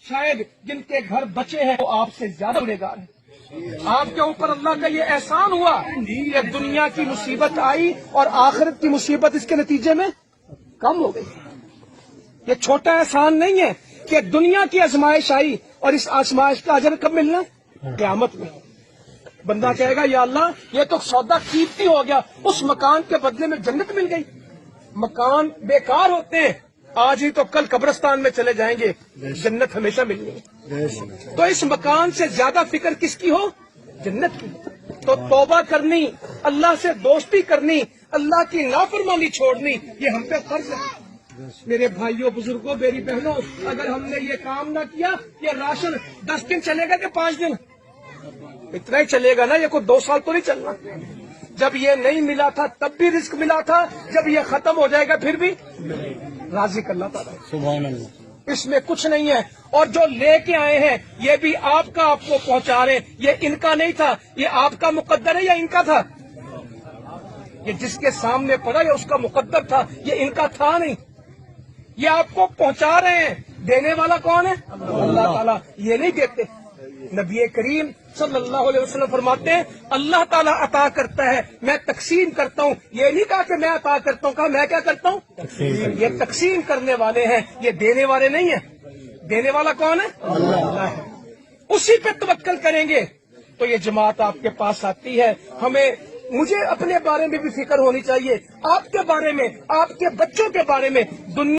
शायद जिनके घर बचे हैं वो आपसे ज्यादा गुनहगार हैं। आपके ऊपर अल्लाह का ये एहसान हुआ कि दुनिया की मुसीबत आई और आखिरत की मुसीबत इसके नतीजे में कम हो गई। ये छोटा एहसान नहीं है कि दुनिया की आजमाइश आई और इस आजमाइश का अजर कब मिलना है? क़यामत में। बंदा कहेगा या अल्लाह ये तो सौदा कीमती हो गया, उस मकान के बदले में जन्नत मिल गई। मकान बेकार होते हैं, आज ही तो कल कब्रिस्तान में चले जाएंगे, जन्नत हमेशा मिलनी है। तो इस मकान से ज्यादा फिक्र किसकी हो? जन्नत की। तो तौबा करनी, अल्लाह से दोस्ती करनी, अल्लाह की नाफरमानी छोड़नी, ये हम पे फर्ज है। मेरे भाइयों, बुजुर्गों, मेरी बहनों, अगर हमने ये काम ना किया, ये राशन 10 दिन चलेगा कि 5 दिन? इतना ही चलेगा ना, ये कोई 2 साल तो नहीं चलना। जब ये नहीं मिला था तब भी रिस्क मिला था, जब ये खत्म हो जाएगा फिर भी राजी करना पड़ा। सुभान अल्लाह। इसमें कुछ नहीं है। और जो लेके आए हैं ये भी आपका आपको पहुंचा रहे हैं, ये इनका नहीं था, ये आपका मुकद्दर है या इनका था? ये जिसके सामने पड़ा ये उसका मुकद्दर था, ये इनका था नहीं। ये आपको पहुंचा रहे हैं, देने वाला कौन है? अल्लाह ताला। ये नहीं देते। नबी करीम सल्लल्लाहु अलैहि वसल्लम फरमाते हैं अल्लाह ताला अता करता है, मैं तकसीम करता हूँ। ये नहीं कहा कि मैं अता करता हूँ, कहा मैं क्या करता हूँ? ये तकसीम करने वाले हैं, ये देने वाले नहीं है। देने वाला कौन है? अल्लाह है। उसी पे तवक्कल करेंगे तो ये जमात आपके पास आती है। मुझे अपने बारे में भी फिक्र होनी चाहिए, आपके बारे में, आपके बच्चों के बारे में। दुनिया